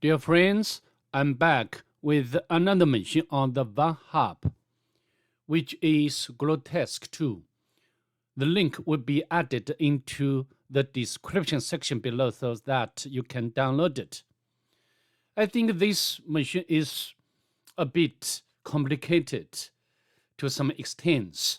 Dear friends, I'm back with another machine on the Vulnhub, which is Grotesque 2. The link will be added into the description section below so that you can download it. I think this machine is a bit complicated to some extent.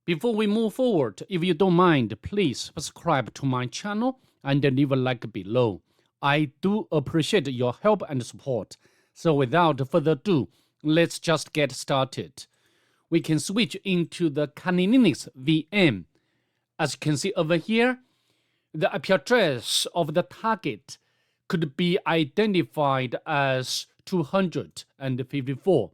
Before we move forward, if you don't mind, please subscribe to my channel and leave a like below. I do appreciate your help and support. So without further ado, let's just get started. We can switch into the Kali Linux VM. As you can see over here, the IP address of the target could be identified as 254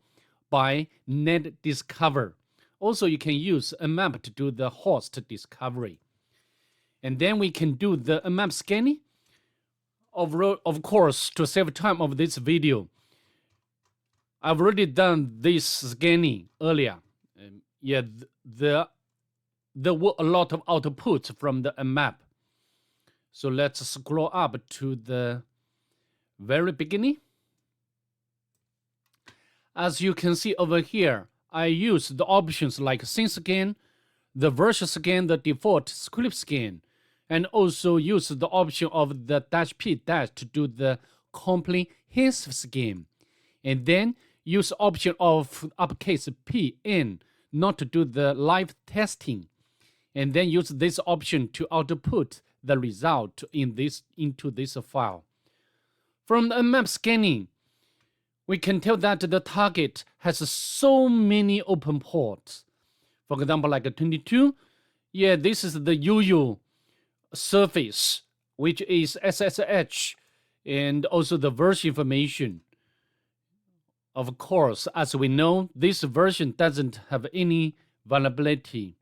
by NetDiscover. Also, you can use a map to do the host discovery. And then we can do the map scanning. Of course, to save time of this video, I've already done this scanning earlier. There were a lot of outputs from the map. So let's scroll up to the very beginning. As you can see over here, I use the options like scene scan, the version scan, the default script scan, and also use the option of the -p- to do the comprehensive scan. And then use option of uppercase PN not to do the live testing. And then use this option to output the result into this file. From the map scanning, we can tell that the target has so many open ports. For example, like a 22. Yeah, this is the usual surface, which is SSH, and also the version information. Of course, as we know, this version doesn't have any vulnerability.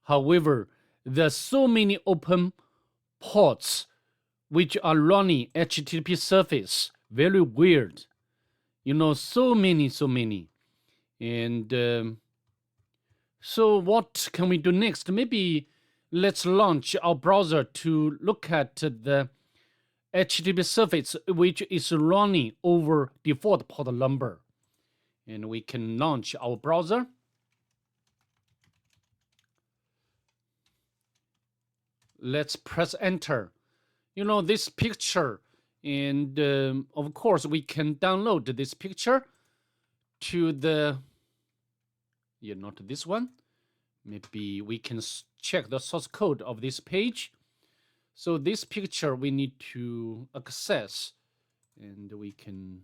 However, there are so many open ports which are running HTTP surface. Very weird. So many. And so what can we do next? Maybe let's launch our browser to look at the HTTP surface which is running over default port number. And we can launch our browser. Let's press enter. This picture, and of course we can download this picture to the, not this one. Maybe we can check the source code of this page. So this picture we need to access, and we can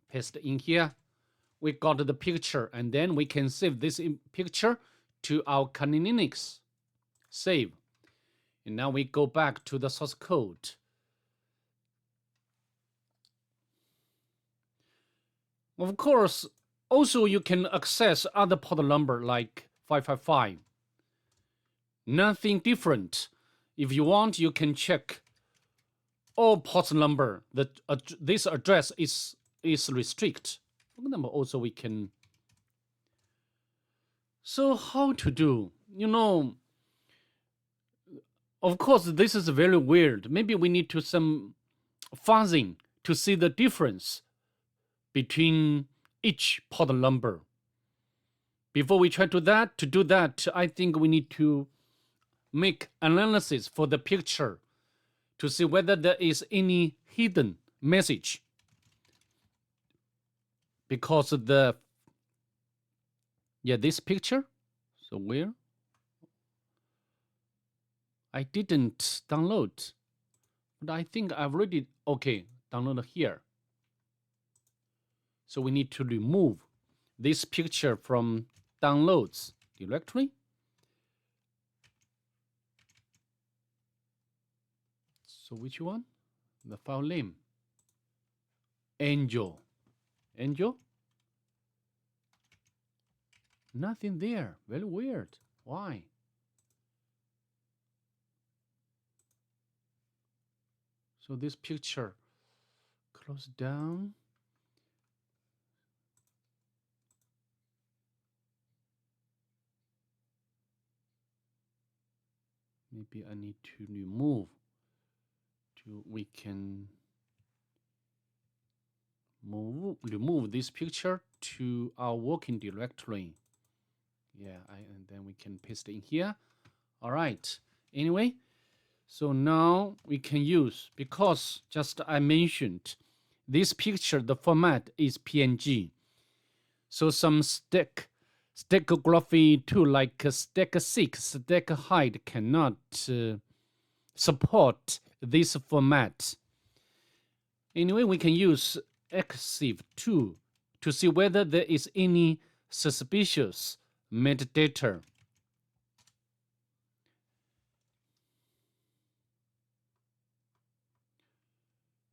paste in here. We got the picture, and then we can save this picture to our Kali Linux. Save. And now we go back to the source code. Of course, also you can access other port number like 555. Nothing different. If you want, you can check all port number. This address is restricted. For example, also we can. So how to do? Of course, this is very weird. Maybe we need to some fuzzing to see the difference between each port number. Before we try to do that, I think we need to make analysis for the picture to see whether there is any hidden message. Because this picture, so where? I didn't download, but I think I've already, downloaded here. So we need to remove this picture from downloads directory. So which one? The file name. Angel. Nothing there. Very weird. Why? So this picture, close down. Maybe I need to remove we can remove this picture to our working directory. Yeah, and then we can paste it in here. All right. Anyway, so now we can use, because just I mentioned, this picture, the format is PNG. So some stackography tool like Stack6, Stackhide cannot support this format. Anyway, we can use EXIF2 to see whether there is any suspicious metadata.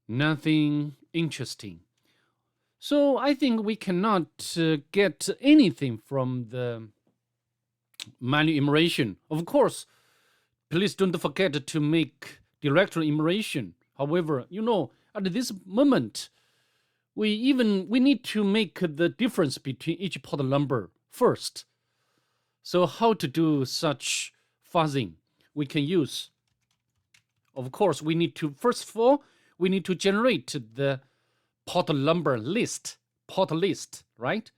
Nothing interesting. So I think we cannot get anything from the manual enumeration. Of course, please don't forget to make directory enumeration. However, at this moment, we need to make the difference between each port number first. So how to do such fuzzing? We can use, of course, we need to, first of all, we need to generate the port number list, right?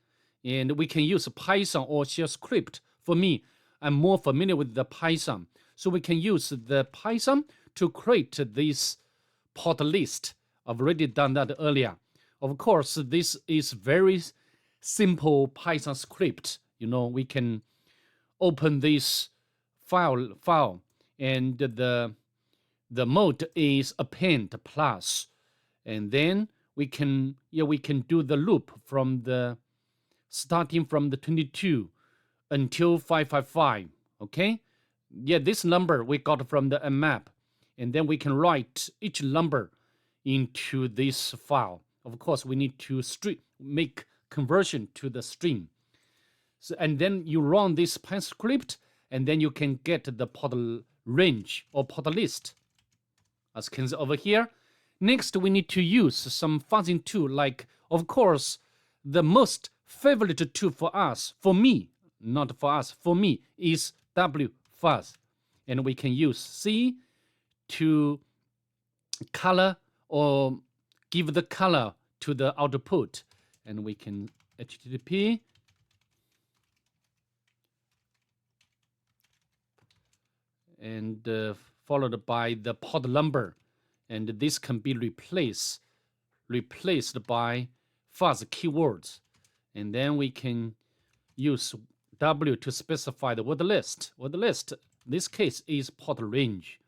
And we can use Python or shell script. For me, I'm more familiar with the Python. So we can use the Python to create this port list. I've already done that earlier. Of course, this is very simple Python script. We can open this file, and the mode is append plus, and then we can do the loop from the starting from the 22 until 555. Okay, this number we got from the mmap, and then we can write each number into this file. Of course, we need to make conversion to the string. So, and then you run this Python script, and then you can get the port range or port list, as you can see over here. Next, we need to use some fuzzing tool, like, of course, the most favorite tool for us, for me, not for us, for me, is wfuzz. And we can use C to color or give the color to the output. And we can HTTP and followed by the port number. And this can be replaced by fuzz keywords. And then we can use W to specify the word list. Word list, this case, is port range.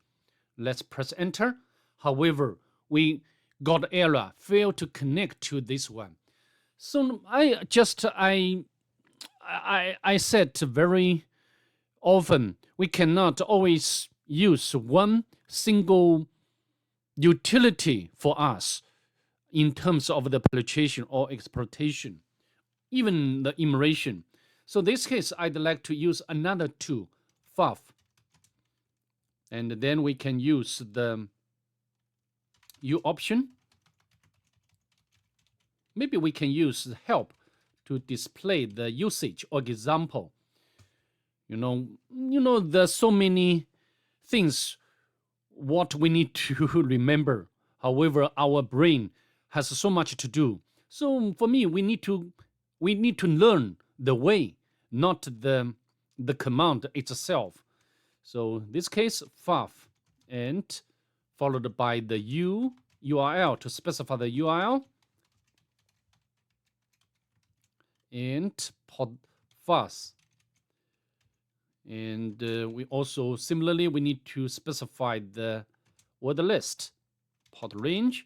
Let's press enter. However, we got error, failed to connect to this one. So I said very often, we cannot always use one single utility for us in terms of the penetration or exploitation, even the enumeration. So in this case, I'd like to use another tool, fuff. And then we can use the U option. Maybe we can use help to display the usage or example. There's so many things what we need to remember. However, our brain has so much to do. So for me, we need to learn the way, not the command itself. So in this case, fuff, and followed by the URL to specify the URL, and port fuzz. And we also, similarly, we need to specify the word list, port range.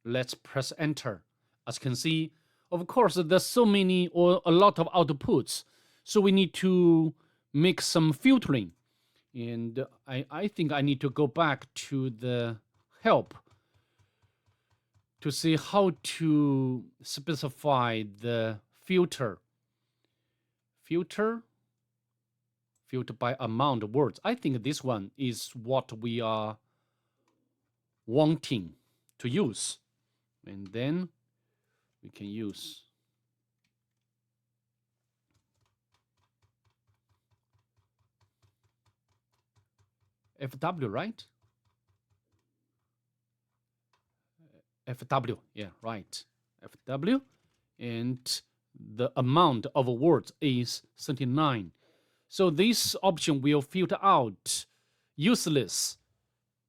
Let's press enter. As you can see, of course, there's so many or a lot of outputs. So we need to make some filtering. And I think I need to go back to the help to see how to specify the filter by amount of words. I think this one is what we are wanting to use. And then we can use FW, right? FW, yeah, right, FW, and the amount of words is 39. So this option will filter out useless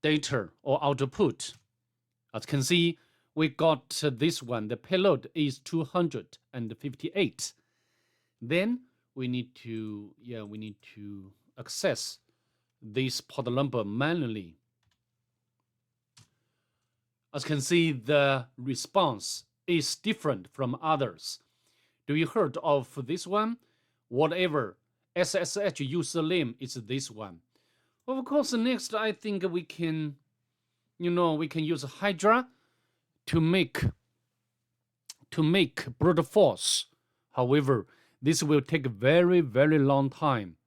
data or output. As you can see, we got this one. The payload is 258. Then we need to access this port number manually. As you can see, the response is different from others. Do you heard of this one? Whatever SSH username is this one. Of course, next I think we can, we can use Hydra to make brute force. However, this will take a very, very long time.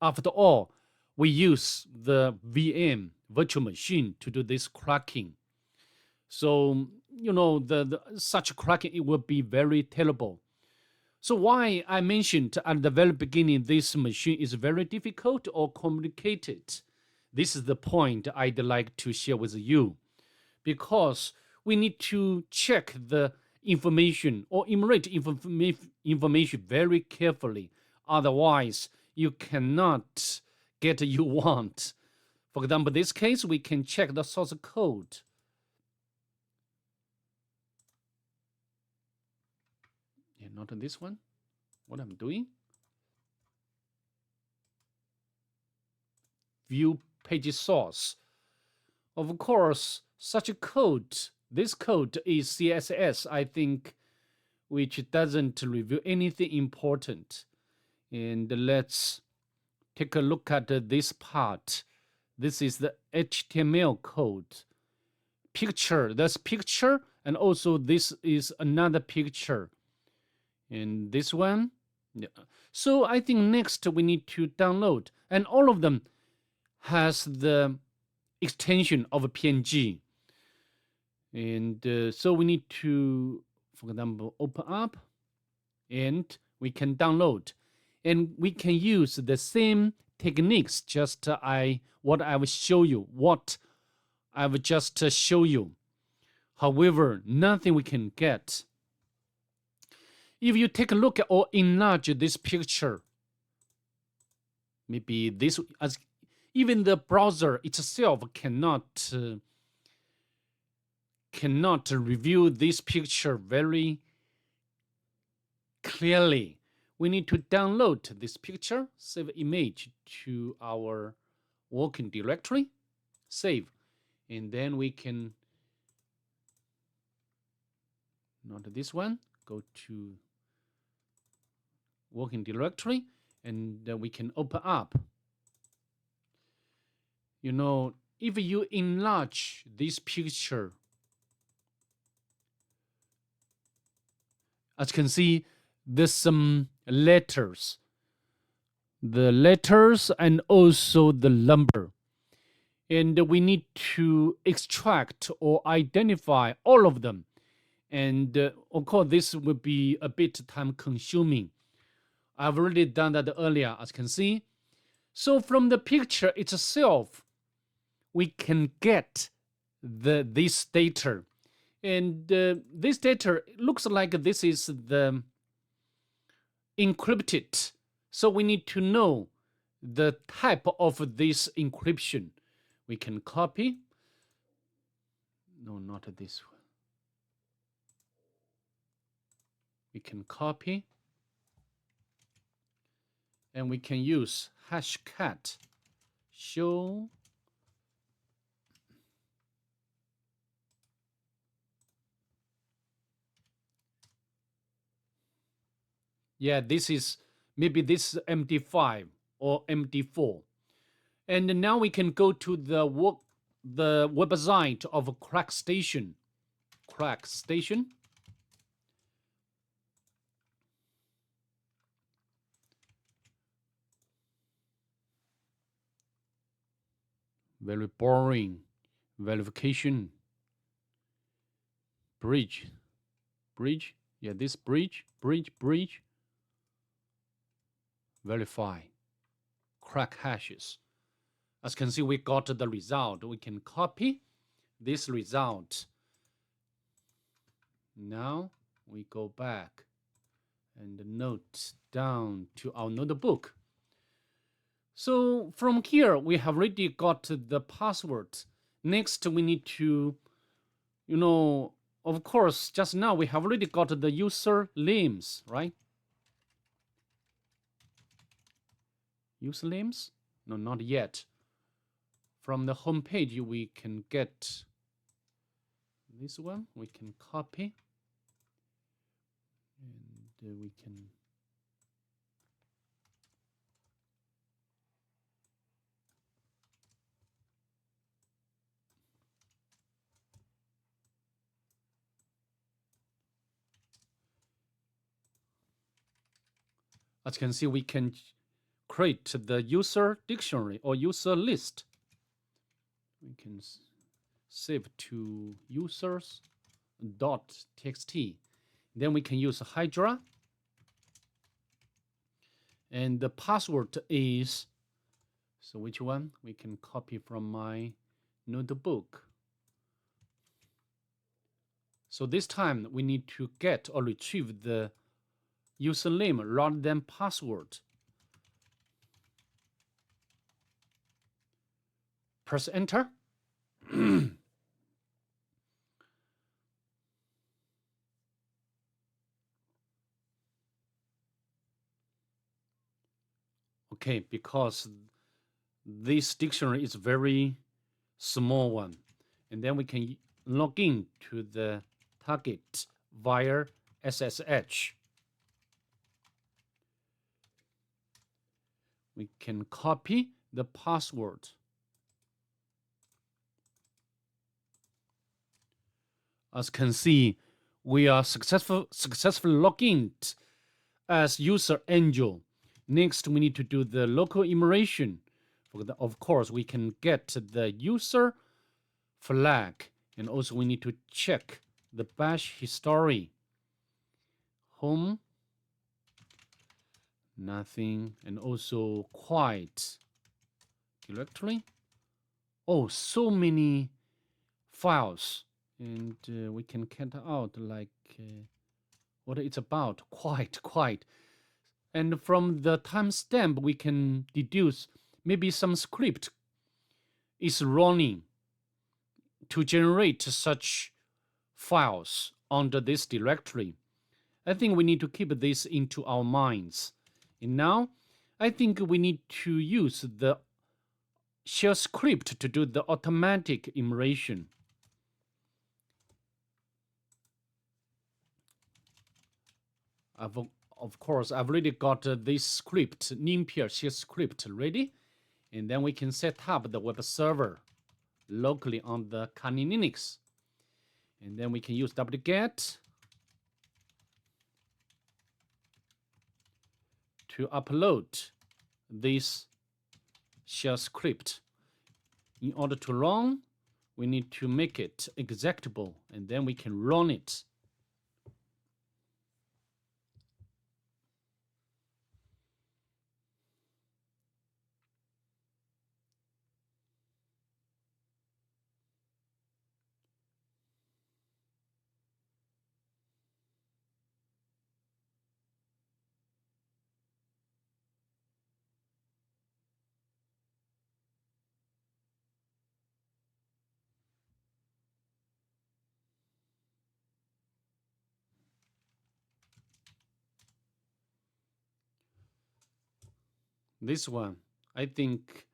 After all, we use the VM virtual machine to do this cracking. So, such cracking, it will be very terrible. So why I mentioned at the very beginning this machine is very difficult or complicated. This is the point I'd like to share with you. Because we need to check the information or enumerate information very carefully. Otherwise, you cannot get what you want. For example, in this case, we can check the source code. Yeah, not this one. What I'm doing? View page source. Of course, such a code, this code is CSS, I think, which doesn't reveal anything important. And let's take a look at this part. This is the HTML code. Picture, that's picture, and also this is another picture. And this one. Yeah. So I think next we need to download, and all of them has the extension of a PNG. And so we need to, for example, open up, and we can download. And we can use the same techniques, just what I will show you, what I will just show you. However, nothing we can get. If you take a look at or enlarge this picture, maybe this, as even the browser itself cannot review this picture very clearly. We need to download this picture, save image to our working directory, save, and then we can, not this one, go to working directory, and we can open up. If you enlarge this picture, as you can see, there's some letters. The letters and also the number. And we need to extract or identify all of them. And of course, this will be a bit time consuming. I've already done that earlier, as you can see. So from the picture itself, we can get this data. And this data looks like this is the encrypted. So we need to know the type of this encryption. We can copy. No, not this one. We can copy. And we can use hashcat show. Yeah, this is, maybe this is MD5 or MD4. And now we can go to the website of Crack Station. Crack Station. Very boring. Verification. Bridge. Yeah, this bridge. Verify. Crack hashes. As you can see, we got the result. We can copy this result Now we go back and note down to our notebook. So from here, we have already got the password. Next, we need to, of course, just now we have already got the user names, right? User names? No, not yet. From the home page, we can get this one. We can copy. And we can as you can see, we can create the user dictionary or user list. We can save to users.txt. Then we can use Hydra. And the password is, so which one? We can copy from my notebook. So this time we need to get or retrieve the username rather than password. Press enter. Okay, because this dictionary is very small one. And then we can log in to the target via SSH. We can copy the password. As you can see, we are successfully logged in as user Angel. Next, we need to do the local enumeration. Of course, we can get the user flag, and also we need to check the bash history. Home, nothing, and also quiet directory. Oh, so many files, and we can count out like what it's about. Quite. And from the timestamp, we can deduce maybe some script is running to generate such files under this directory. I think we need to keep this into our minds. And now, I think we need to use the shell script to do the automatic enumeration. Of course, I've already got this script, NimPeer shell script ready. And then we can set up the web server locally on the Kali Linux. And then we can use wget to upload this shell script. In order to run, we need to make it executable, and then we can run it. This one, I think,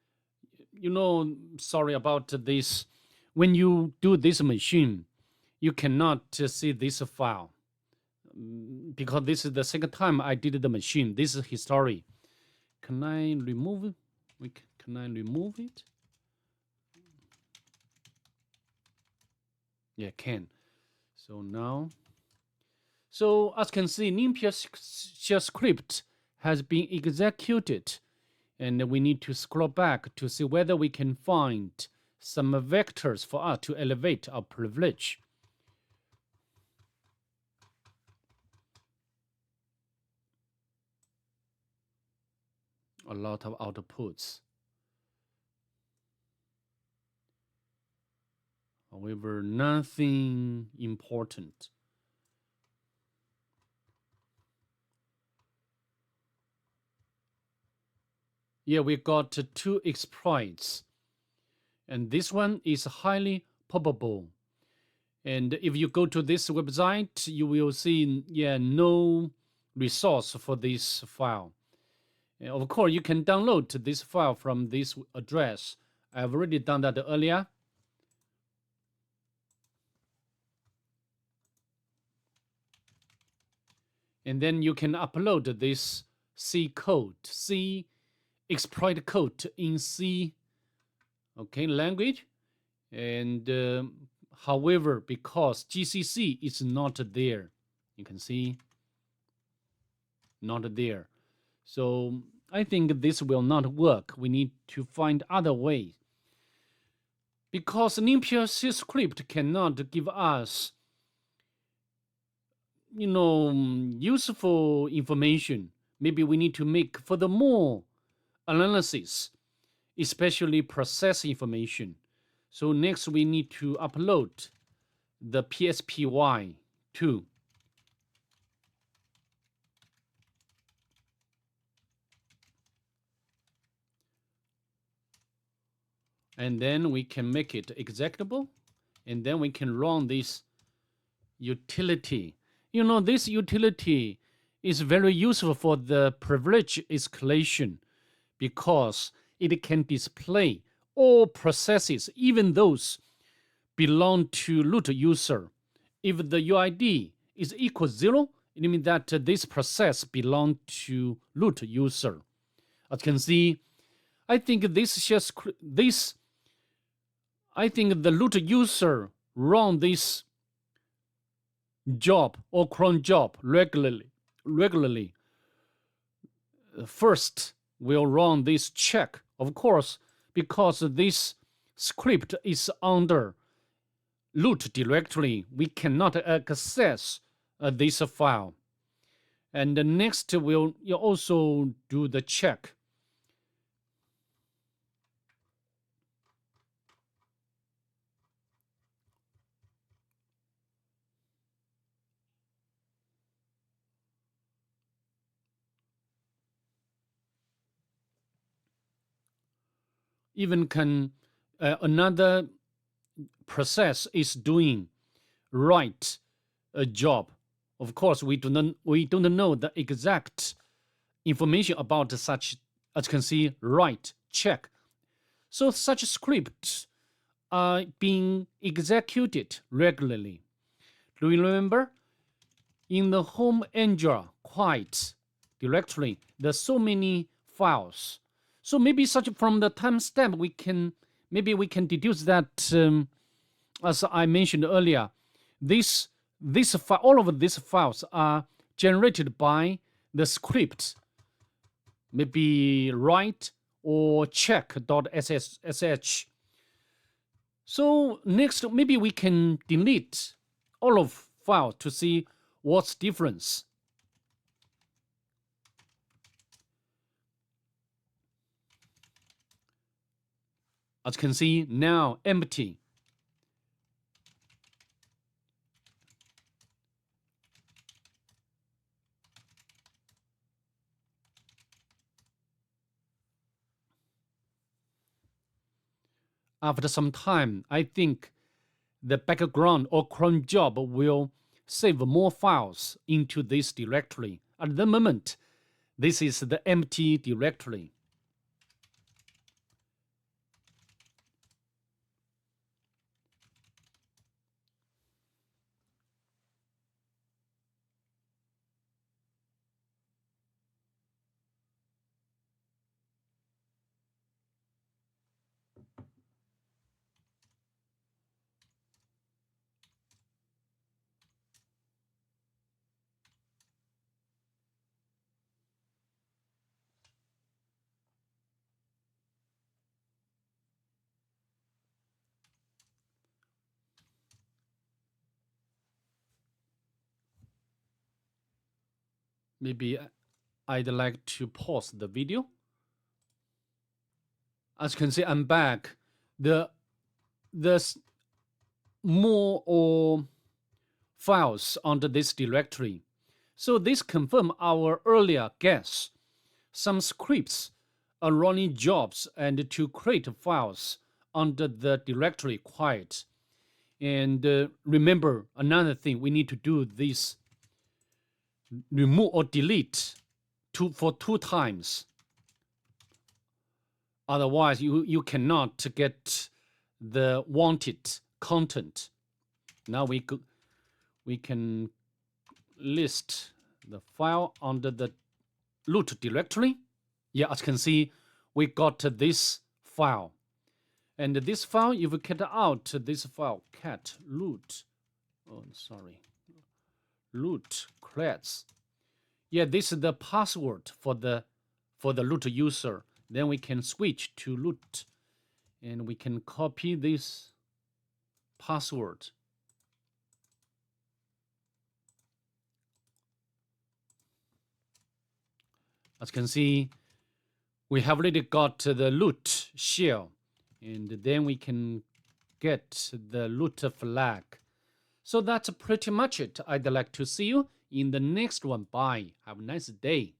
sorry about this. When you do this machine, you cannot see this file because this is the second time I did the machine. This is history. Can I remove it? Can I remove it? Yeah, can. So now, so as you can see, NimPeer shell script has been executed. And we need to scroll back to see whether we can find some vectors for us to elevate our privilege. A lot of outputs. However, nothing important. Yeah, we got two exploits, and this one is highly probable. And if you go to this website, you will see, yeah, no resource for this file. And of course, you can download this file from this address. I've already done that earlier. And then you can upload this C code, C exploit code in C, okay, language. And however, because GCC is not there, you can see not there. So I think this will not work. We need to find other ways. Because NPLC script cannot give us, useful information. Maybe we need to make furthermore analysis, especially process information. So next we need to upload the PSPY too. And then we can make it executable, and then we can run this utility. This utility is very useful for the privilege escalation because it can display all processes, even those belong to root user. If the UID is equal 0, it means that this process belongs to root user. As you can see, I think I think the root user run this job or cron job regularly. First, we'll run this check. Of course, because this script is under root directory, we cannot access this file. And next, we'll also do the check. Even can another process is doing write a job. Of course, we don't know the exact information about such, as you can see, write check. So such scripts are being executed regularly. Do you remember? In the home Angela quiet directory, there's so many files. So maybe such from the timestamp we can deduce that, as I mentioned earlier, all of these files are generated by the script, maybe write or check.sh. So next, maybe we can delete all of files to see what's difference. As you can see, now empty. After some time, I think the background or cron job will save more files into this directory. At the moment, this is the empty directory. Maybe I'd like to pause the video. As you can see, I'm back. There's more or files under this directory. So this confirms our earlier guess. Some scripts running jobs and to create files under the directory quiet. And remember another thing, we need to do this remove or delete for 2 times. Otherwise, you cannot get the wanted content. Now we can list the file under the root directory. Yeah, as you can see, we got this file. And this file, if we cut out this file, cat root, root class. Yeah, this is the password for the root user. Then we can switch to root, and we can copy this password. As you can see, we have already got the root shell, and then we can get the root flag. So that's pretty much it. I'd like to see you in the next one. Bye. Have a nice day.